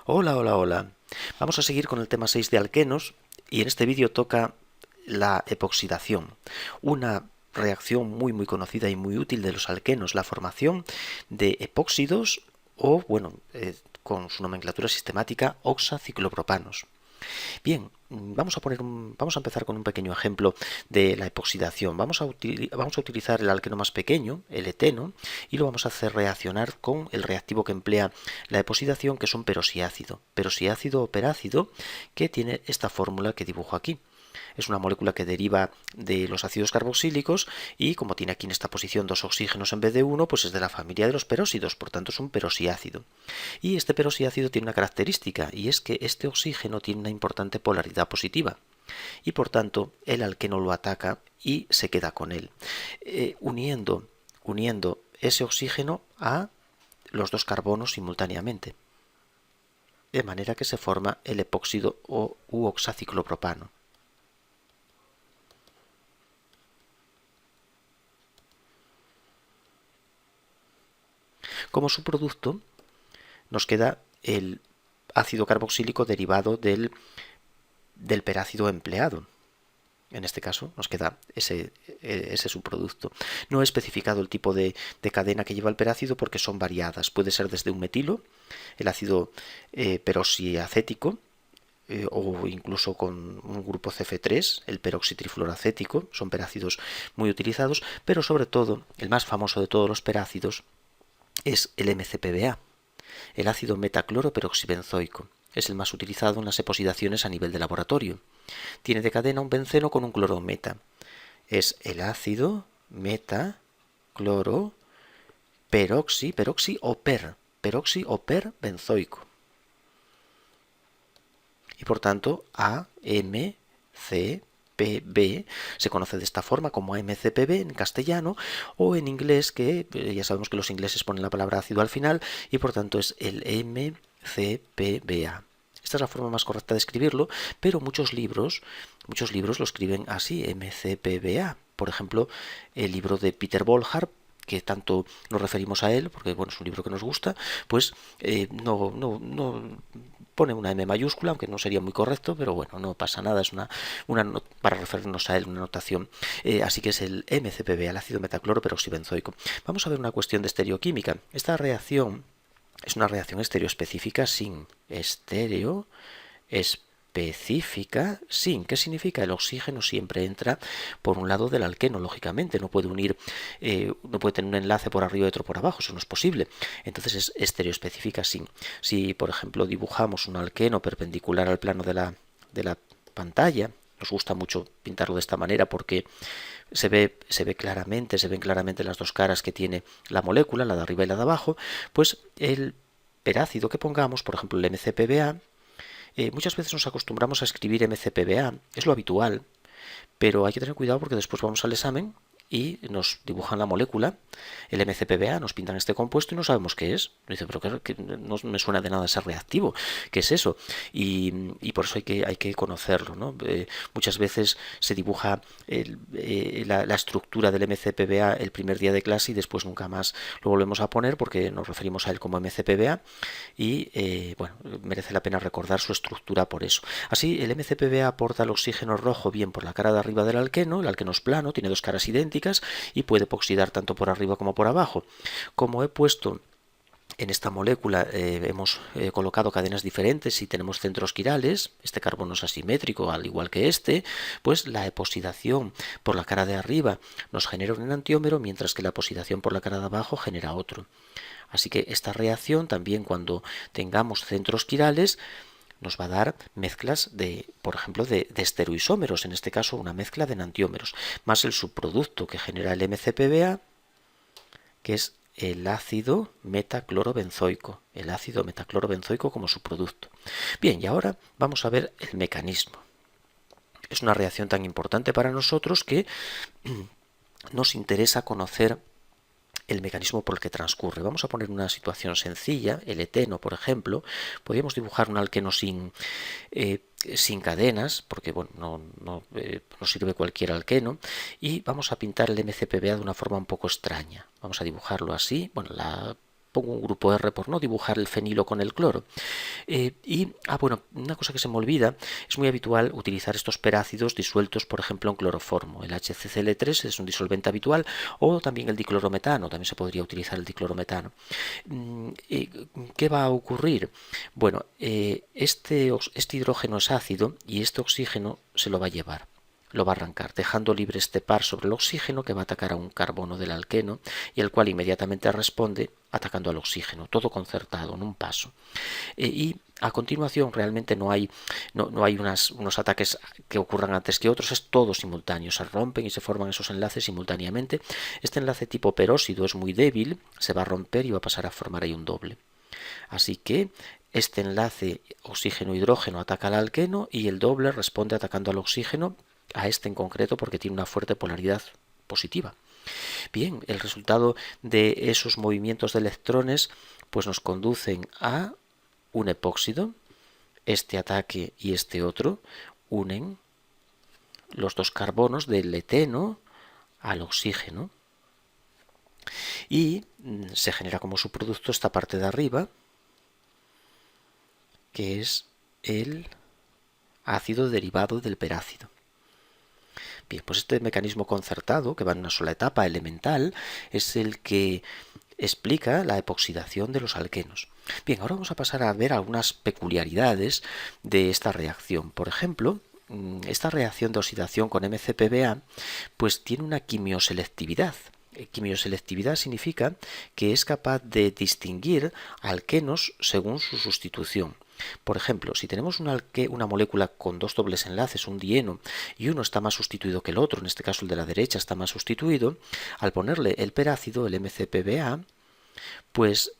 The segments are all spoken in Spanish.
Hola, hola, hola. Vamos a seguir con el tema 6 de alquenos y en este vídeo toca la epoxidación, una reacción muy conocida y muy útil de los alquenos, la formación de epóxidos o, bueno, con su nomenclatura sistemática, oxaciclopropanos. Bien, vamos a empezar con un pequeño ejemplo de la epoxidación. Vamos a utilizar el alqueno más pequeño, el eteno, y lo vamos a hacer reaccionar con el reactivo que emplea la epoxidación, que es un perosiácido. Perosiácido o perácido, que tiene esta fórmula que dibujo aquí. Es una molécula que deriva de los ácidos carboxílicos y como tiene aquí en esta posición dos oxígenos en vez de uno, pues es de la familia de los peróxidos, por tanto es un perosiácido. Y este perosiácido tiene una característica y es que este oxígeno tiene una importante polaridad positiva y por tanto el alqueno lo ataca y se queda con él, uniendo ese oxígeno a los dos carbonos simultáneamente, de manera que se forma el epóxido o u oxaciclopropano. Como subproducto nos queda el ácido carboxílico derivado del perácido empleado. En este caso nos queda ese subproducto. No he especificado el tipo de cadena que lleva el perácido porque son variadas. Puede ser desde un metilo, el ácido perosiacético, o incluso con un grupo CF3, el peroxitrifluoracético, son perácidos muy utilizados, pero sobre todo el más famoso de todos los perácidos es el MCPBA, el ácido metacloroperoxibenzoico. Es el más utilizado en las epoxidaciones a nivel de laboratorio. Tiene de cadena un benceno con un cloro meta. Es el ácido meta-cloro peroxi o perbenzoico. Y por tanto AMCPB se conoce de esta forma como AMCPB en castellano o en inglés, que ya sabemos que los ingleses ponen la palabra ácido al final y por tanto es el MCPBA. Esta es la forma más correcta de escribirlo, pero muchos libros lo escriben así, MCPBA. Por ejemplo, el libro de Peter Bolhard, que tanto nos referimos a él, porque bueno, es un libro que nos gusta, pues no pone una M mayúscula, aunque no sería muy correcto, pero bueno, no pasa nada, es para referirnos a él, una notación. Así que es el MCPB, el ácido metacloroperoxibenzoico. Vamos a ver una cuestión de estereoquímica. Esta reacción es una reacción estereoespecífica sin específica sin. ¿Qué significa? El oxígeno siempre entra por un lado del alqueno, lógicamente, no puede unir, no puede tener un enlace por arriba y otro por abajo, eso no es posible. Entonces es estereoespecífica sin. Si, por ejemplo, dibujamos un alqueno perpendicular al plano de la pantalla, nos gusta mucho pintarlo de esta manera porque se ven claramente las dos caras que tiene la molécula, la de arriba y la de abajo, pues el perácido que pongamos, por ejemplo el MCPBA, muchas veces nos acostumbramos a escribir MCPBA, es lo habitual, pero hay que tener cuidado porque después vamos al examen y nos dibujan la molécula, el MCPBA, nos pintan este compuesto y no sabemos qué es. Dice, pero que no me suena de nada ese reactivo, ¿qué es eso? Y por eso hay que conocerlo, ¿no? Muchas veces se dibuja la estructura del MCPBA el primer día de clase y después nunca más lo volvemos a poner porque nos referimos a él como MCPBA y bueno, merece la pena recordar su estructura por eso. Así, el MCPBA aporta el oxígeno rojo bien por la cara de arriba del alqueno, el alqueno es plano, tiene dos caras idénticas y puede epoxidar tanto por arriba como por abajo. Como he puesto en esta molécula hemos colocado cadenas diferentes y tenemos centros quirales, este carbono es asimétrico al igual que este, pues la epoxidación por la cara de arriba nos genera un enantiómero, mientras que la epoxidación por la cara de abajo genera otro. Así que esta reacción también cuando tengamos centros quirales nos va a dar mezclas por ejemplo, de estereoisómeros, en este caso una mezcla de enantiómeros, más el subproducto que genera el MCPBA, que es el ácido metaclorobenzoico, como subproducto. Bien, y ahora vamos a ver el mecanismo. Es una reacción tan importante para nosotros que nos interesa conocer el mecanismo por el que transcurre. Vamos a poner una situación sencilla, el eteno, por ejemplo. Podríamos dibujar un alqueno sin cadenas, porque bueno, no sirve cualquier alqueno, y vamos a pintar el MCPBA de una forma un poco extraña. Vamos a dibujarlo así. Bueno, la pongo un grupo R por no dibujar el fenilo con el cloro. Bueno, una cosa que se me olvida, es muy habitual utilizar estos perácidos disueltos, por ejemplo, en cloroformo. El HCl3 es un disolvente habitual, o también el diclorometano, también se podría utilizar el diclorometano. ¿Qué va a ocurrir? Bueno, este hidrógeno es ácido y este oxígeno se lo va a llevar. Lo va a arrancar, dejando libre este par sobre el oxígeno que va a atacar a un carbono del alqueno y el cual inmediatamente responde atacando al oxígeno, todo concertado en un paso. Y a continuación realmente no hay unos ataques que ocurran antes que otros, es todo simultáneo, se rompen y se forman esos enlaces simultáneamente. Este enlace tipo peróxido es muy débil, se va a romper y va a pasar a formar ahí un doble. Así que este enlace oxígeno-hidrógeno ataca al alqueno y el doble responde atacando al oxígeno, a este en concreto porque tiene una fuerte polaridad positiva. Bien, el resultado de esos movimientos de electrones pues nos conducen a un epóxido. Este ataque y este otro unen los dos carbonos del eteno al oxígeno y se genera como subproducto esta parte de arriba, que es el ácido derivado del perácido. Bien, pues este mecanismo concertado, que va en una sola etapa elemental, es el que explica la epoxidación de los alquenos. Bien, ahora vamos a pasar a ver algunas peculiaridades de esta reacción. Por ejemplo, esta reacción de oxidación con MCPBA pues tiene una quimioselectividad. Quimioselectividad significa que es capaz de distinguir alquenos según su sustitución. Por ejemplo, si tenemos una molécula con dos dobles enlaces, un dieno, y uno está más sustituido que el otro, en este caso el de la derecha está más sustituido, al ponerle el perácido, el MCPBA, pues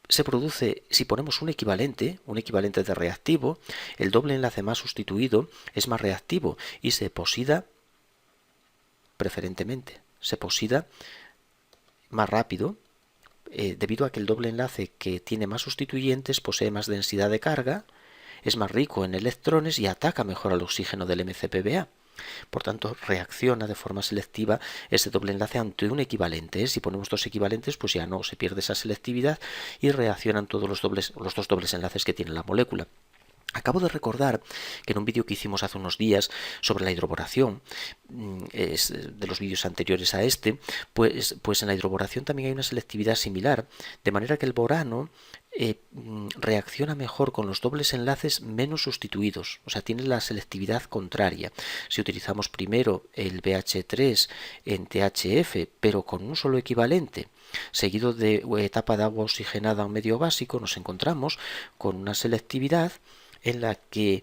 se produce, si ponemos un equivalente de reactivo, el doble enlace más sustituido es más reactivo y se epoxida preferentemente, se epoxida más rápido, debido a que el doble enlace que tiene más sustituyentes posee más densidad de carga, es más rico en electrones y ataca mejor al oxígeno del MCPBA. Por tanto, reacciona de forma selectiva ese doble enlace ante un equivalente. Si ponemos dos equivalentes, pues ya no se pierde esa selectividad y reaccionan todos los dos dobles enlaces que tiene la molécula. Acabo de recordar que en un vídeo que hicimos hace unos días sobre la hidroboración, es de los vídeos anteriores a este, pues en la hidroboración también hay una selectividad similar, de manera que el borano reacciona mejor con los dobles enlaces menos sustituidos, o sea, tiene la selectividad contraria. Si utilizamos primero el BH3 en THF, pero con un solo equivalente, seguido de etapa de agua oxigenada a un medio básico, nos encontramos con una selectividad en la que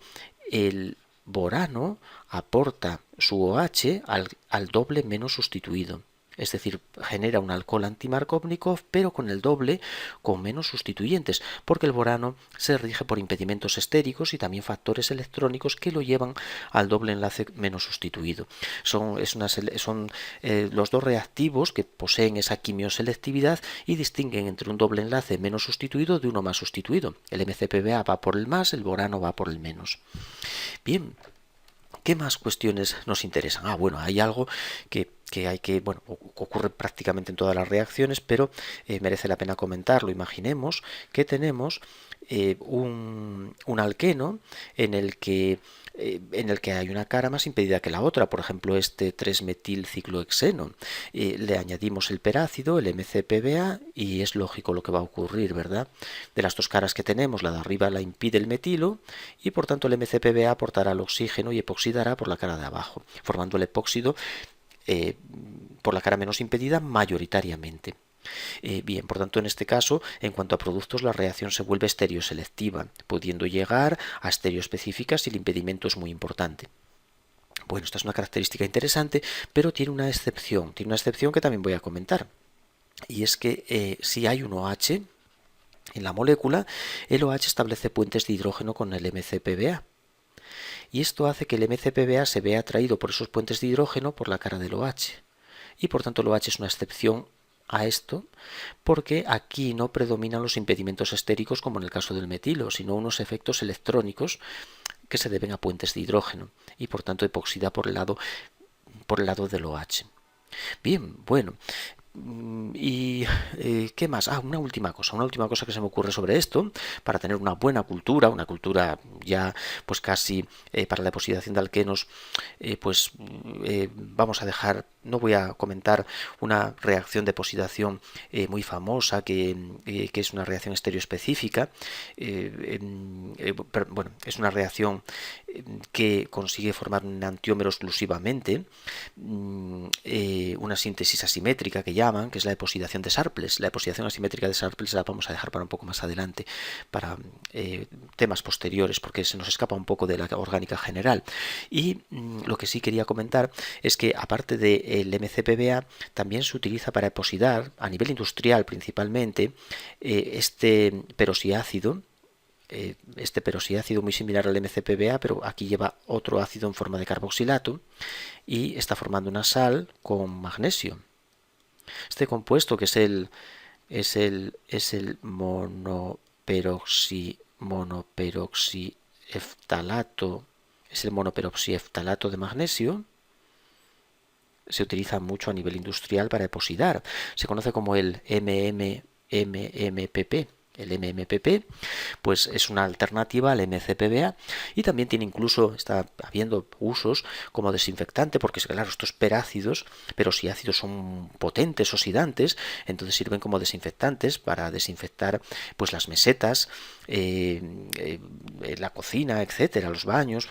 el borano aporta su OH al doble menos sustituido. Es decir, genera un alcohol anti-Markovnikov, pero con el doble, con menos sustituyentes, porque el borano se rige por impedimentos estéricos y también factores electrónicos que lo llevan al doble enlace menos sustituido. Son los dos reactivos que poseen esa quimioselectividad y distinguen entre un doble enlace menos sustituido de uno más sustituido. El MCPBA va por el más, el borano va por el menos. Bien. ¿Qué más cuestiones nos interesan? Bueno, hay algo que ocurre prácticamente en todas las reacciones, pero merece la pena comentarlo. Imaginemos que tenemos un alqueno en el que hay una cara más impedida que la otra, por ejemplo este 3-metilciclohexeno. Le añadimos el perácido, el MCPBA, y es lógico lo que va a ocurrir, ¿verdad? De las dos caras que tenemos, la de arriba la impide el metilo y por tanto el MCPBA aportará el oxígeno y epoxidará por la cara de abajo, formando el epóxido por la cara menos impedida mayoritariamente. Bien, por tanto, en este caso, en cuanto a productos, la reacción se vuelve estereoselectiva, pudiendo llegar a estereoespecífica si el impedimento es muy importante. Bueno, esta es una característica interesante, pero tiene una excepción que también voy a comentar. Y es que si hay un OH en la molécula, el OH establece puentes de hidrógeno con el MCPBA. Y esto hace que el MCPBA se vea atraído por esos puentes de hidrógeno por la cara del OH. Y por tanto el OH es una excepción a esto, porque aquí no predominan los impedimentos estéricos como en el caso del metilo, sino unos efectos electrónicos que se deben a puentes de hidrógeno y por tanto epoxida por el lado del OH. Bien, bueno, ¿Y qué más? Una última cosa que se me ocurre sobre esto, para tener una buena cultura, una cultura ya pues casi para la deposidación de alquenos, vamos a dejar, no voy a comentar una reacción de deposidación muy famosa que es una reacción estereoespecífica. Bueno, es una reacción que consigue formar un enantiómero exclusivamente, una síntesis asimétrica que llaman, que es la deposidación de Sharpless. La deposidación asimétrica de Sharpless la vamos a dejar para un poco más adelante, para temas posteriores, porque se nos escapa un poco de la orgánica general. Y lo que sí quería comentar es que aparte del MCPBA, también se utiliza para depositar, a nivel industrial principalmente, este peroxiácido, muy similar al MCPBA, pero aquí lleva otro ácido en forma de carboxilato y está formando una sal con magnesio. Este compuesto, que es el monoperoxieftalato, de magnesio, se utiliza mucho a nivel industrial para depositar. Se conoce como el MMPP. El MMPP pues es una alternativa al MCPBA y también está habiendo usos como desinfectante, porque claro, estos perácidos, pero si ácidos son potentes, oxidantes, entonces sirven como desinfectantes para desinfectar pues las mesetas, la cocina, etcétera, los baños,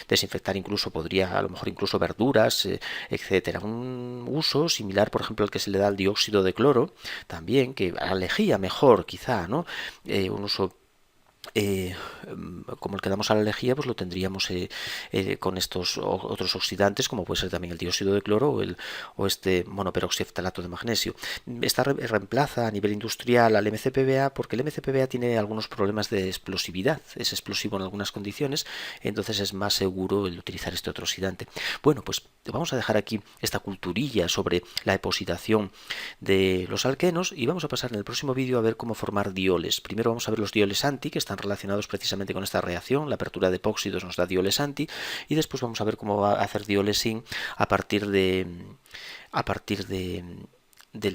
desinfectar incluso podría, a lo mejor incluso verduras, etcétera. Un uso similar, por ejemplo, al que se le da al dióxido de cloro, también, que a la lejía mejor quizá, ¿no? Un uso como el que damos a la lejía, pues lo tendríamos con estos otros oxidantes, como puede ser también el dióxido de cloro o este monoperoxieftalato de magnesio. Esta reemplaza a nivel industrial al MCPBA, porque el MCPBA tiene algunos problemas de explosividad, es explosivo en algunas condiciones, entonces es más seguro el utilizar este otro oxidante. Bueno, pues vamos a dejar aquí esta culturilla sobre la deposidación de los alquenos y vamos a pasar en el próximo vídeo a ver cómo formar dioles. Primero vamos a ver los dioles anti, que están relacionados precisamente con esta reacción. La apertura de epóxidos nos da dioles anti y después vamos a ver cómo va a hacer dioles sin a partir del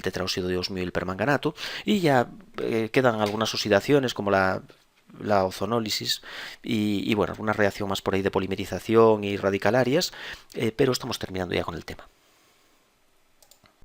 tetraóxido de osmio y el permanganato, y ya quedan algunas oxidaciones como la ozonólisis y bueno, alguna reacción más por ahí de polimerización y radicalarias, pero estamos terminando ya con el tema.